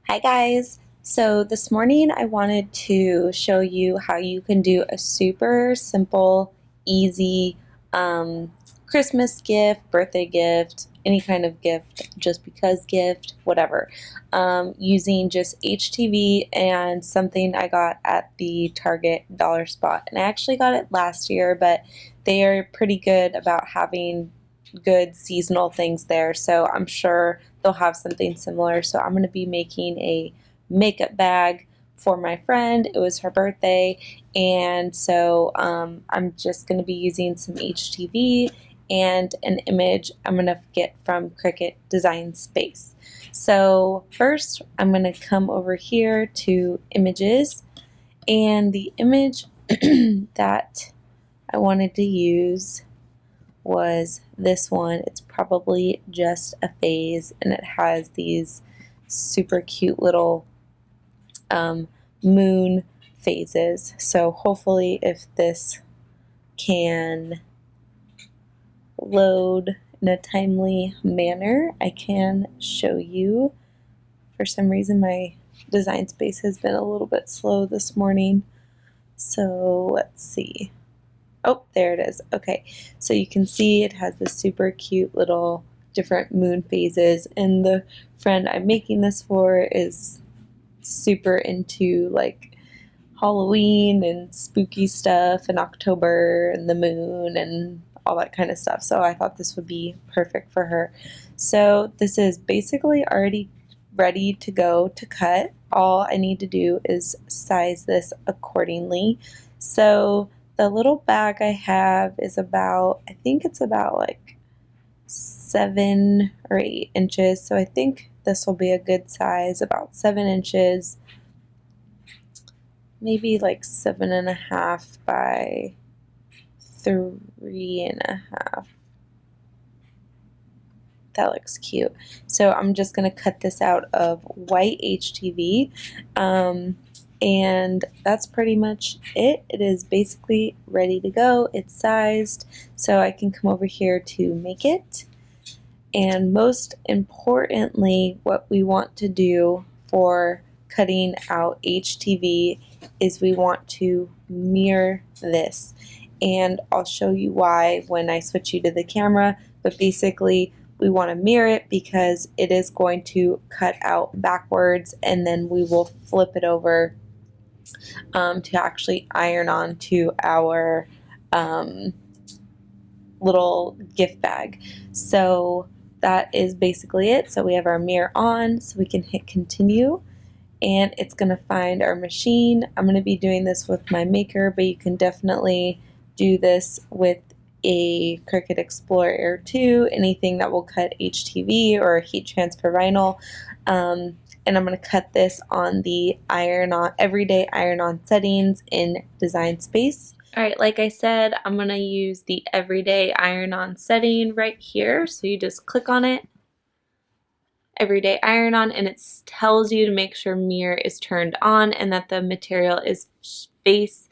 Hi guys! So this morning I wanted to show you how you can do a super simple, easy Christmas gift, birthday gift, any kind of gift, just because gift, whatever, using just HTV and something I got at the Target dollar spot. And I actually got it last year, but they are pretty good about having good seasonal things there, so I'm sure they'll have something similar. So I'm going to be making a makeup bag for my friend. It was her birthday, and so I'm just going to be using some HTV and an image I'm going to get from Cricut Design Space. So first I'm going to come over here to images, and the image that I wanted to use was this one. It's probably just a phase, and it has these super cute little moon phases. So hopefully if this can load in a timely manner, I can show you. For some reason my Design Space has been a little bit slow this morning. So let's see. Oh, there it is. Okay, so you can see it has this super cute little different moon phases, and the friend I'm making this for is super into like Halloween and spooky stuff and October and the moon and all that kind of stuff. So I thought this would be perfect for her. So this is basically already ready to go to cut. All I need to do is size this accordingly. So the little bag I have is about, I think it's about like 7 or 8 inches. So I think this will be a good size, about 7 inches, maybe like 7.5 by 3.5. That looks cute. So I'm just going to cut this out of white HTV. And that's pretty much it. It is basically ready to go. It's sized, so I can come over here to make it. And most importantly, what we want to do for cutting out HTV is we want to mirror this. And I'll show you why when I switch you to the camera, but basically we want to mirror it because it is going to cut out backwards, and then we will flip it over to actually iron on to our little gift bag. So that is basically it. So we have our mirror on, so we can hit continue, and it's going to find our machine. I'm going to be doing this with my maker, but you can definitely do this with a Cricut Explorer Air 2, anything that will cut HTV or heat transfer vinyl. And I'm going to cut this on the everyday iron-on settings in Design Space. Alright, like I said, I'm going to use the everyday iron-on setting right here. So you just click on it, everyday iron-on, and it tells you to make sure mirror is turned on and that the material is face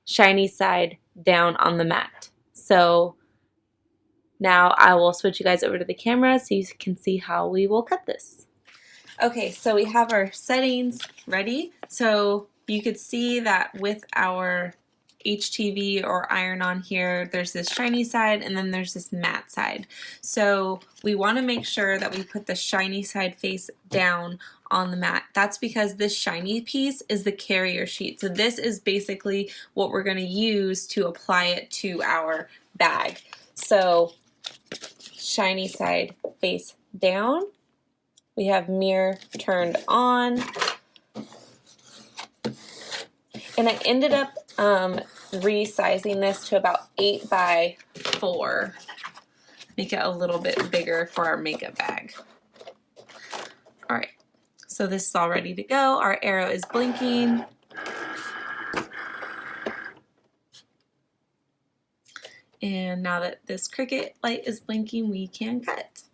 shiny side down on the mat. So now I will switch you guys over to the camera so you can see how we will cut this. Okay, so we have our settings ready. So you could see that with our HTV or iron-on here, there's this shiny side and then there's this matte side. So we want to make sure that we put the shiny side face down on the mat. That's because this shiny piece is the carrier sheet. So this is basically what we're going to use to apply it to our bag. So shiny side face down. We have mirror turned on. And I ended up resizing this to about 8 by 4. Make it a little bit bigger for our makeup bag. Alright, so this is all ready to go. Our arrow is blinking. And now that this Cricut light is blinking, we can cut.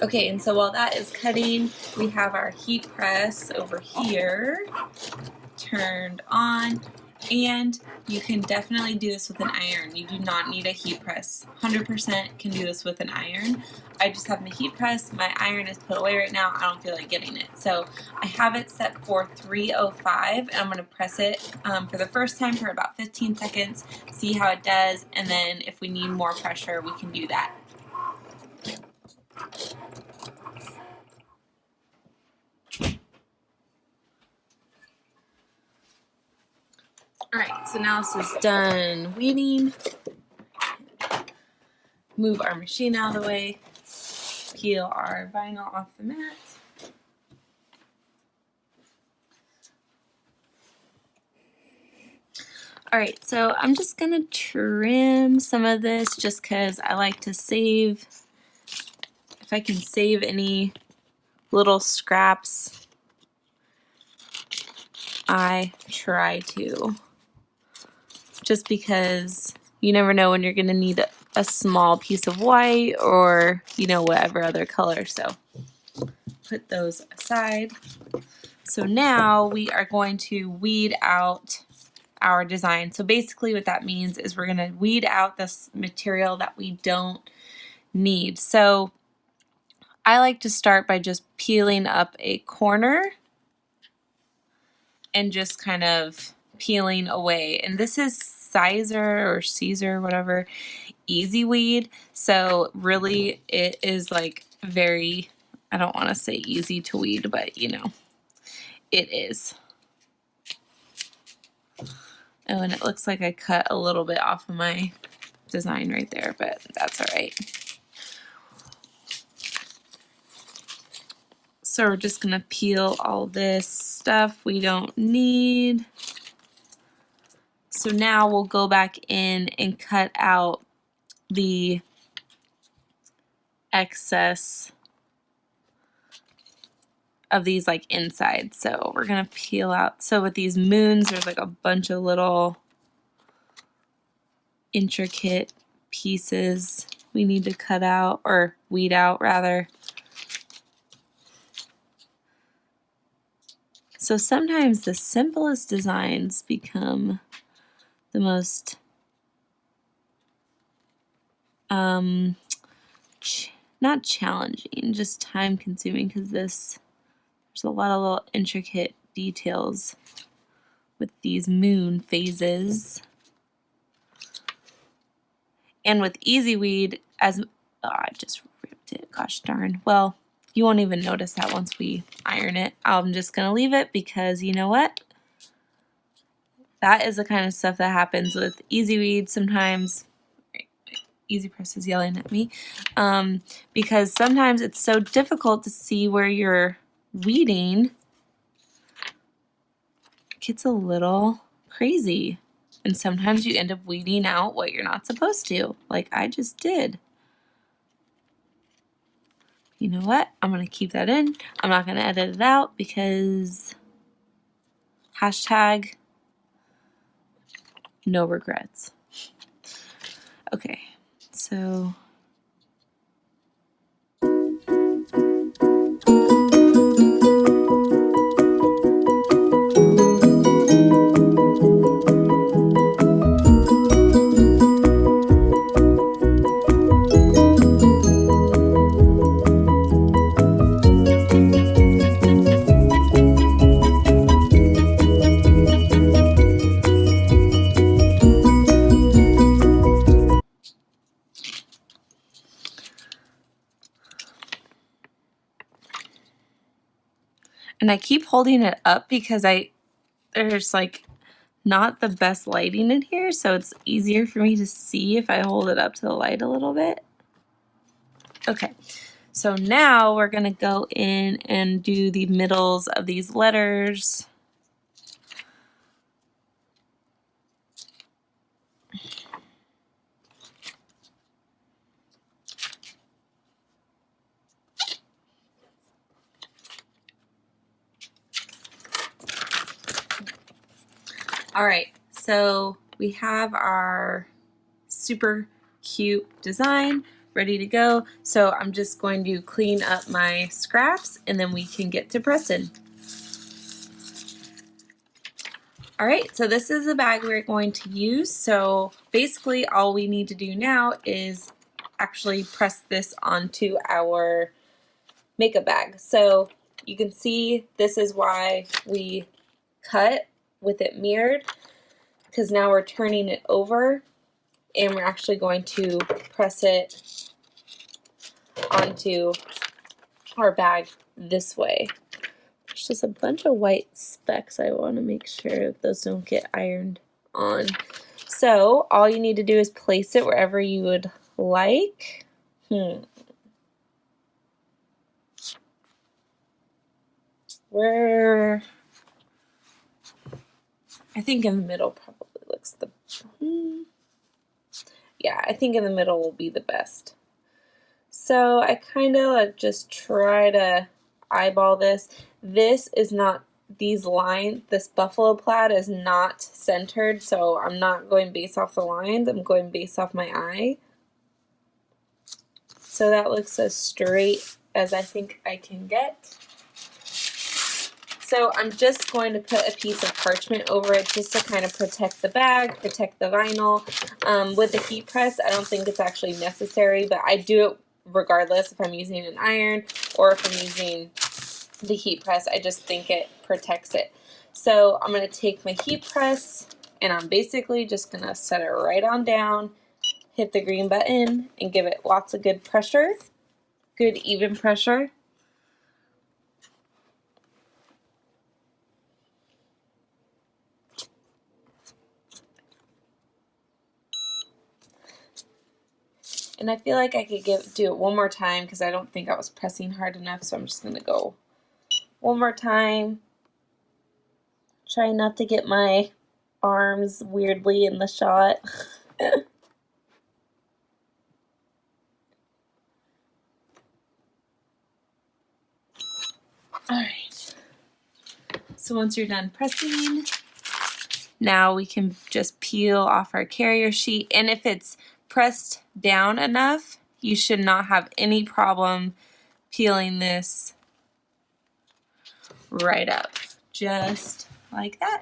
Okay, and so while that is cutting, we have our heat press over here turned on, and you can definitely do this with an iron. You do not need a heat press. 100% can do this with an iron. I just have my heat press. My iron is put away right now. I don't feel like getting it. So I have it set for 305, and I'm going to press it for the first time for about 15 seconds, see how it does, and then if we need more pressure, we can do that. Alright, so now this is done weeding. Move our machine out of the way. Peel our vinyl off the mat. Alright, so I'm just going to trim some of this just because I like to save, if I can save any little scraps, I try to. Just because you never know when you're going to need a small piece of white or, you know, whatever other color. So put those aside. So now we are going to weed out our design. So basically what that means is we're going to weed out this material that we don't need. So I like to start by just peeling up a corner and just kind of peeling away. And this is Siser, whatever, Easyweed. So really it is like very, I don't want to say easy to weed, but you know, it is. Oh, and it looks like I cut a little bit off of my design right there, but that's all right. So we're just gonna peel all this stuff we don't need. So now we'll go back in and cut out the excess of these like inside. So we're gonna peel out. So with these moons, there's like a bunch of little intricate pieces we need to cut out, or weed out rather. So sometimes the simplest designs become the most not challenging, just time consuming, because there's a lot of little intricate details with these moon phases. And with Easyweed, I just ripped it, gosh darn. Well, you won't even notice that once we iron it. I'm just gonna leave it because you know what? That is the kind of stuff that happens with Easyweed sometimes. Easy Press is yelling at me, because sometimes it's so difficult to see where you're weeding. It gets a little crazy, and sometimes you end up weeding out what you're not supposed to, like I just did. You know what? I'm gonna keep that in. I'm not gonna edit it out because hashtag no regrets. Okay, so and I keep holding it up because there's like not the best lighting in here, so it's easier for me to see if I hold it up to the light a little bit. Okay, so now we're gonna go in and do the middles of these letters. All right, so we have our super cute design. ready to go. So I'm just going to clean up my scraps and then we can get to pressing. Alright, so this is the bag we're going to use. So basically all we need to do now is actually press this onto our makeup bag. So you can see this is why we cut with it mirrored, because now we're turning it over and we're actually going to press it onto our bag this way. There's just a bunch of white specks. I want to make sure those don't get ironed on. So all you need to do is place it wherever you would like. Where? I think in the middle probably looks the yeah, I think in the middle will be the best. So I kind of just try to eyeball this. This is not, these lines, this buffalo plaid is not centered, so I'm not going based off the lines, I'm going based off my eye. So that looks as straight as I think I can get. So I'm just going to put a piece of parchment over it just to kind of protect the bag, protect the vinyl. With the heat press, I don't think it's actually necessary, but I do it regardless if I'm using an iron or if I'm using the heat press. I just think it protects it. So I'm going to take my heat press and I'm basically just going to set it right on down, hit the green button, and give it lots of good pressure, good even pressure. And I feel like I could do it one more time because I don't think I was pressing hard enough, so I'm just going to go one more time. Try not to get my arms weirdly in the shot. Alright, so once you're done pressing, now we can just peel off our carrier sheet, and if it's pressed down enough, you should not have any problem peeling this right up, just like that.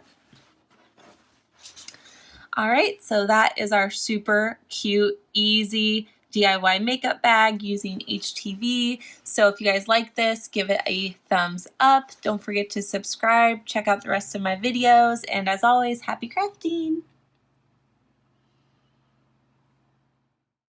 Alright, so that is our super cute, easy DIY makeup bag using HTV. So if you guys like this, give it a thumbs up. Don't forget to subscribe, check out the rest of my videos, and as always, happy crafting!